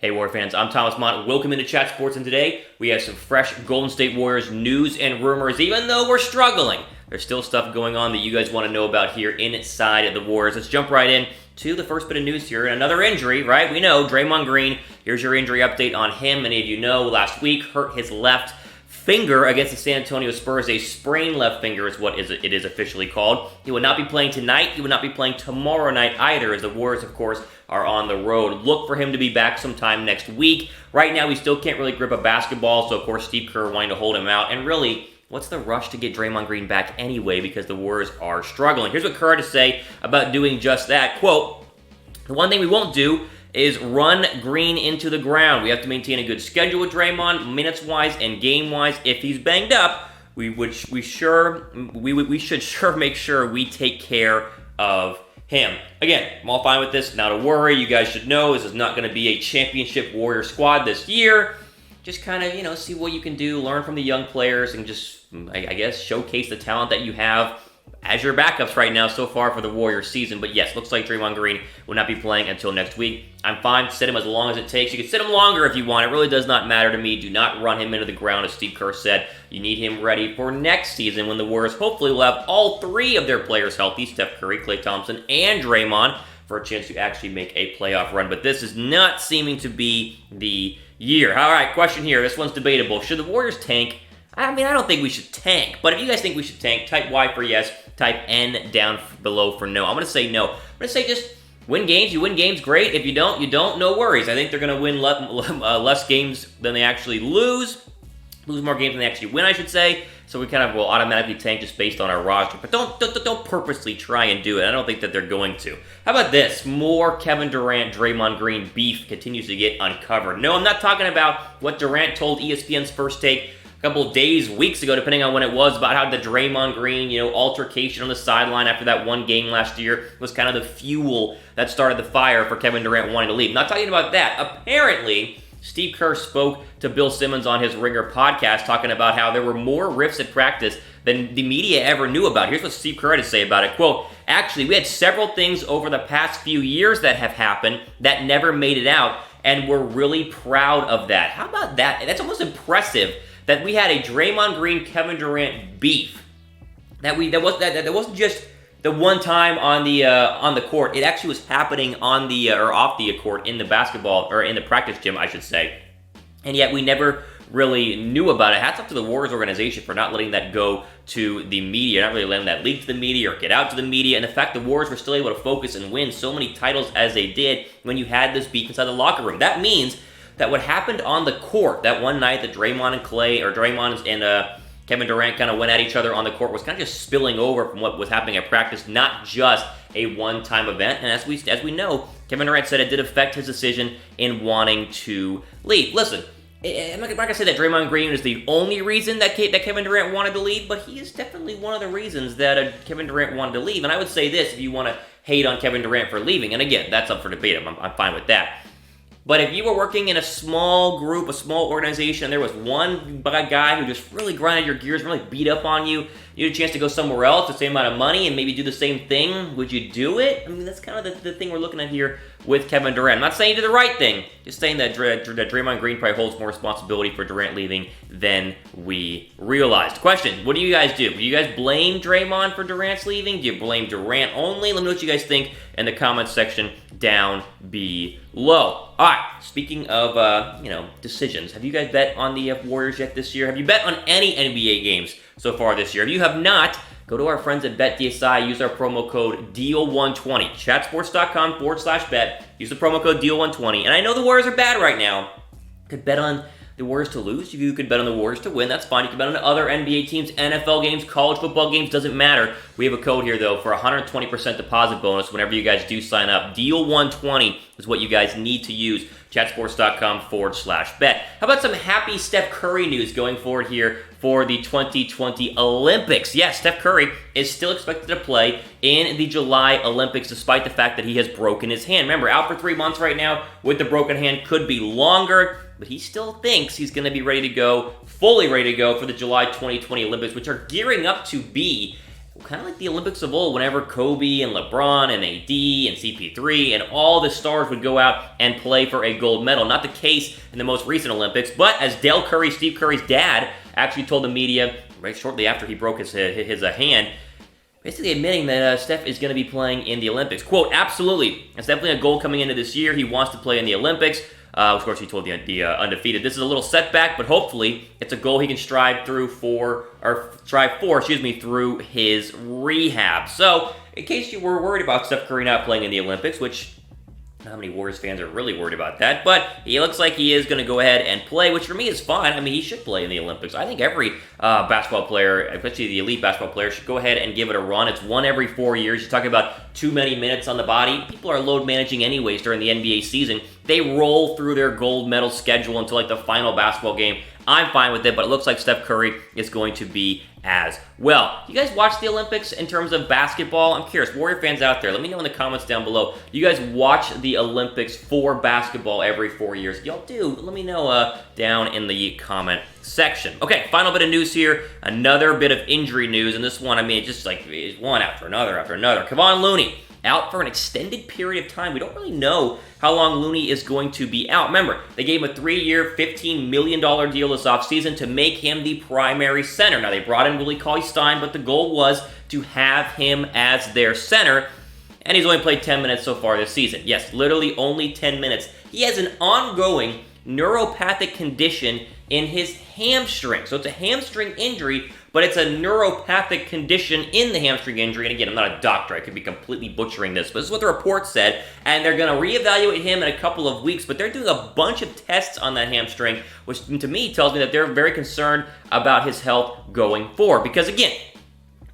Hey Warrior fans, I'm Thomas Mott. Welcome into Chat Sports, and today we have some fresh Golden State Warriors news and rumors. Even though we're struggling, there's still stuff going on that you guys want to know about here inside the Warriors. Let's jump right in to the first bit of news here. Another injury, right? We know Draymond Green. Here's your injury update on him. Many of you know last week hurt his left finger against the San Antonio Spurs. A sprained left finger is what it is officially called. He will not be playing tonight. He will not be playing tomorrow night either, as the Warriors, of course, are on the road. Look for him to be back sometime next week. Right now, he still can't really grip a basketball, so of course Steve Kerr wanting to hold him out. And really, what's the rush to get Draymond Green back anyway, because the Warriors are struggling? Here's what Kerr had to say about doing just that. Quote, "The one thing we won't do is run Green into the ground. We have to maintain a good schedule with Draymond, minutes-wise and game-wise. If he's banged up, we should sure make sure we take care of him." Again, I'm all fine with this. Not a worry. You guys should know this is not going to be a championship Warrior squad this year. Just kind of, see what you can do, learn from the young players, and just, I guess, showcase the talent that you have as your backups right now so far for the Warriors season. But yes, looks like Draymond Green will not be playing until next week. I'm fine. Sit him as long as it takes. You can sit him longer if you want. It really does not matter to me. Do not run him into the ground, as Steve Kerr said. You need him ready for next season when the Warriors hopefully will have all three of their players healthy, Steph Curry, Klay Thompson, and Draymond, for a chance to actually make a playoff run. But this is not seeming to be the year. All right, question here. This one's debatable. Should the Warriors tank? I don't think we should tank, but if you guys think we should tank, type Y for yes, type N down below for no. I'm going to say no. I'm going to say just win games. You win games, great. If you don't, you don't, no worries. I think they're going to win less games than they actually lose more games than they actually win, I should say. So we kind of will automatically tank just based on our roster, but don't purposely try and do it. I don't think that they're going to. How about this? More Kevon Durant, Draymond Green beef continues to get uncovered. No, I'm not talking about what Durant told ESPN's First Take a couple of days, weeks ago, depending on when it was, about how the Draymond Green, altercation on the sideline after that one game last year was kind of the fuel that started the fire for Kevon Durant wanting to leave. Not talking about that. Apparently, Steve Kerr spoke to Bill Simmons on his Ringer podcast talking about how there were more rifts at practice than the media ever knew about. Here's what Steve Kerr had to say about it. Quote, "Actually, we had several things over the past few years that have happened that never made it out, and we're really proud of that." How about that? That's almost impressive that we had a Draymond Green, Kevon Durant beef. That wasn't just the one time on the court. It actually was happening on the or off the court in the basketball, or in the practice gym, I should say. And yet we never really knew about it. Hats off to the Warriors organization for not letting that go to the media, not really letting that leak to the media or get out to the media. And the fact the Warriors were still able to focus and win so many titles as they did when you had this beef inside the locker room. That means that what happened on the court that one night that Draymond and Kevon Durant kind of went at each other on the court was kind of just spilling over from what was happening at practice, not just a one-time event. And as we know, Kevon Durant said it did affect his decision in wanting to leave. Listen, I'm not going to say that Draymond Green is the only reason that Kevon Durant wanted to leave, but he is definitely one of the reasons that Kevon Durant wanted to leave. And I would say this, if you want to hate on Kevon Durant for leaving, and again, that's up for debate. I'm fine with that. But if you were working in a small group, a small organization, and there was one guy who just really grinded your gears, really beat up on you, you had a chance to go somewhere else, the same amount of money, and maybe do the same thing, would you do it? That's kind of the thing we're looking at here with Kevon Durant. I'm not saying you did the right thing, just saying that Draymond Green probably holds more responsibility for Durant leaving than we realized. Question, what do you guys do? Do you guys blame Draymond for Durant's leaving? Do you blame Durant only? Let me know what you guys think in the comments section down below. All right, speaking of, decisions, have you guys bet on the Warriors yet this year? Have you bet on any NBA games so far this year? If you have not, go to our friends at BetDSI. Use our promo code DEAL120. Chatsports.com/bet. Use the promo code DEAL120. And I know the Warriors are bad right now. Could bet on the Warriors to lose. You could bet on the Warriors to win. That's fine. You can bet on other NBA teams, NFL games, college football games. Doesn't matter. We have a code here, though, for 120% deposit bonus whenever you guys do sign up. Deal120 is what you guys need to use. Chatsports.com/bet. How about some happy Steph Curry news going forward here for the 2020 Olympics? Yes, Steph Curry is still expected to play in the July Olympics despite the fact that he has broken his hand. Remember, out for 3 months right now with the broken hand, could be longer, but he still thinks he's going to be ready to go, fully ready to go for the July 2020 Olympics, which are gearing up to be kind of like the Olympics of old, whenever Kobe and LeBron and AD and CP3 and all the stars would go out and play for a gold medal. Not the case in the most recent Olympics, but as Dale Curry, Steve Curry's dad, actually told the media right shortly after he broke his hand, basically admitting that Steph is going to be playing in the Olympics. Quote, absolutely. It's definitely a goal coming into this year. He wants to play in the Olympics. Of course, he told the undefeated, this is a little setback, but hopefully it's a goal he can strive for through his rehab. So, in case you were worried about Steph Curry not playing in the Olympics, which not many Warriors fans are really worried about that, but he looks like he is going to go ahead and play, which for me is fine. I mean, he should play in the Olympics. I think every basketball player, especially the elite basketball player, should go ahead and give it a run. It's one every 4 years. You're talking about too many minutes on the body. People are load managing anyways during the NBA season. They roll through their gold medal schedule until like the final basketball game. I'm fine with it, but it looks like Steph Curry is going to be as well. You guys watch the Olympics in terms of basketball? I'm curious. Warrior fans out there, let me know in the comments down below. You guys watch the Olympics for basketball every 4 years? Y'all do. Let me know down in the comment section. Okay, final bit of news here. Another bit of injury news, and this one, I mean, it's just like it's one after another after another. Kevon Looney out for an extended period of time. We don't really know how long Looney is going to be out. Remember, they gave him a 3-year, $15 million deal this offseason to make him the primary center. Now, they brought in Willie Cauley-Stein, but the goal was to have him as their center, and he's only played 10 minutes so far this season. Yes, literally only 10 minutes. He has an ongoing neuropathic condition in his hamstring. So it's a hamstring injury, but it's a neuropathic condition in the hamstring injury. And again, I'm not a doctor. I could be completely butchering this, but this is what the report said. And they're going to reevaluate him in a couple of weeks, but they're doing a bunch of tests on that hamstring, which to me tells me that they're very concerned about his health going forward. Because again,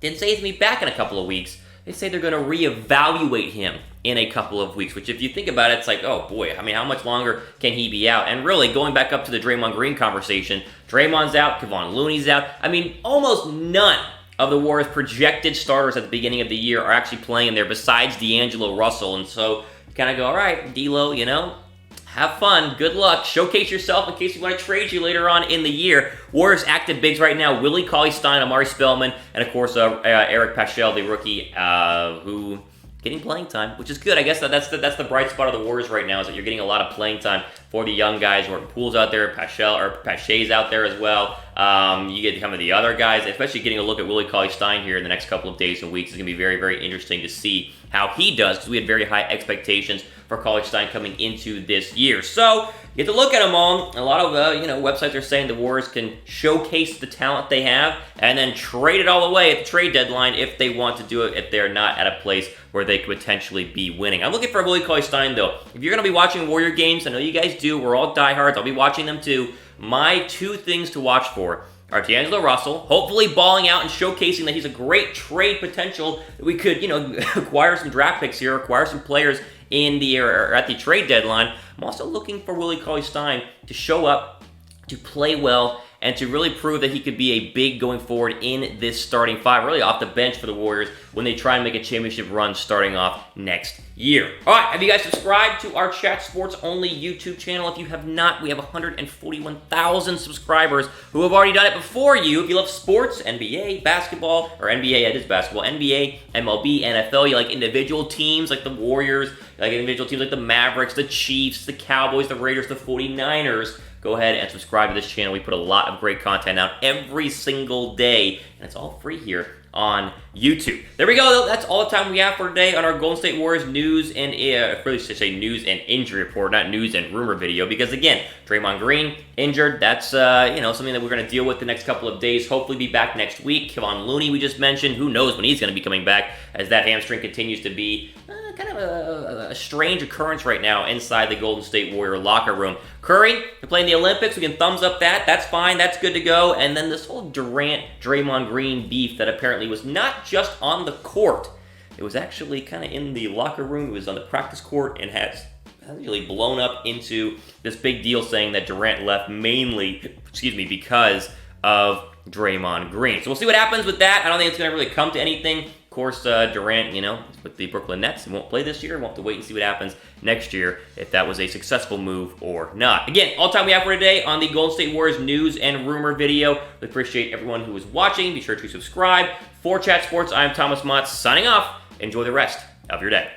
didn't say he's going to be back in a couple of weeks. They say they're going to reevaluate him in a couple of weeks, which if you think about it, it's like, oh boy, I mean, how much longer can he be out? And really, going back up to the Draymond Green conversation, Draymond's out, Kevon Looney's out. I mean, almost none of the Warriors' projected starters at the beginning of the year are actually playing there besides D'Angelo Russell. And so you kind of go, all right, D'Lo, you know, have fun, good luck, showcase yourself in case we want to trade you later on in the year. Warriors active bigs right now, Willie Cauley-Stein, Amari Spellman, and of course Eric Paschall, the rookie, who getting playing time, which is good. I guess that's the bright spot of the Warriors right now, is that you're getting a lot of playing time for the young guys. Jordan Poole's out there, Pache's out there as well. You get some of the other guys, especially getting a look at Willie Cauley-Stein here in the next couple of days and weeks. It's going to be very, very interesting to see how he does, because we had very high expectations for Cauley-Stein coming into this year. So you get to look at them all. A lot of websites are saying the Warriors can showcase the talent they have and then trade it all away at the trade deadline if they want to do it, if they're not at a place where they could potentially be winning. I'm looking for Willie Cauley-Stein, though. If you're going to be watching Warrior games, I know you guys do. We're all diehards. I'll be watching them too. My two things to watch for are D'Angelo Russell, hopefully balling out and showcasing that he's a great trade potential, that we could, acquire some draft picks here, acquire some players in the or at the trade deadline. I'm also looking for Willie Cauley-Stein to show up, to play well, and to really prove that he could be a big going forward in this starting five, really off the bench for the Warriors when they try and make a championship run starting off next year. All right, have you guys subscribed to our Chat Sports Only YouTube channel? If you have not, we have 141,000 subscribers who have already done it before you. If you love sports, NBA, basketball, or NBA, it is basketball, NBA, MLB, NFL, you like individual teams like the Warriors, you like individual teams like the Mavericks, the Chiefs, the Cowboys, the Raiders, the 49ers, go ahead and subscribe to this channel. We put a lot of great content out every single day, and it's all free here on YouTube. There we go, though. That's all the time we have for today on our Golden State Warriors news and news and injury report, not news and rumor video, because again, Draymond Green injured. That's something that we're going to deal with the next couple of days. Hopefully be back next week. Kevon Looney, we just mentioned. Who knows when he's going to be coming back, as that hamstring continues to be kind of a strange occurrence right now inside the Golden State Warrior locker room. Curry, to play in the Olympics, we can thumbs up that. That's fine. That's good to go. And then this whole Durant, Draymond Green beef that apparently was not just on the court. It was actually kind of in the locker room. It was on the practice court and has really blown up into this big deal saying that Durant left mainly, because of Draymond Green. So we'll see what happens with that. I don't think it's going to really come to anything course, Durant, with the Brooklyn Nets, he won't play this year. We'll have to wait and see what happens next year, if that was a successful move or not. Again, all time we have for today on the Golden State Warriors news and rumor video. We appreciate everyone who is watching. Be sure to subscribe. For Chat Sports, I'm Thomas Mott signing off. Enjoy the rest of your day.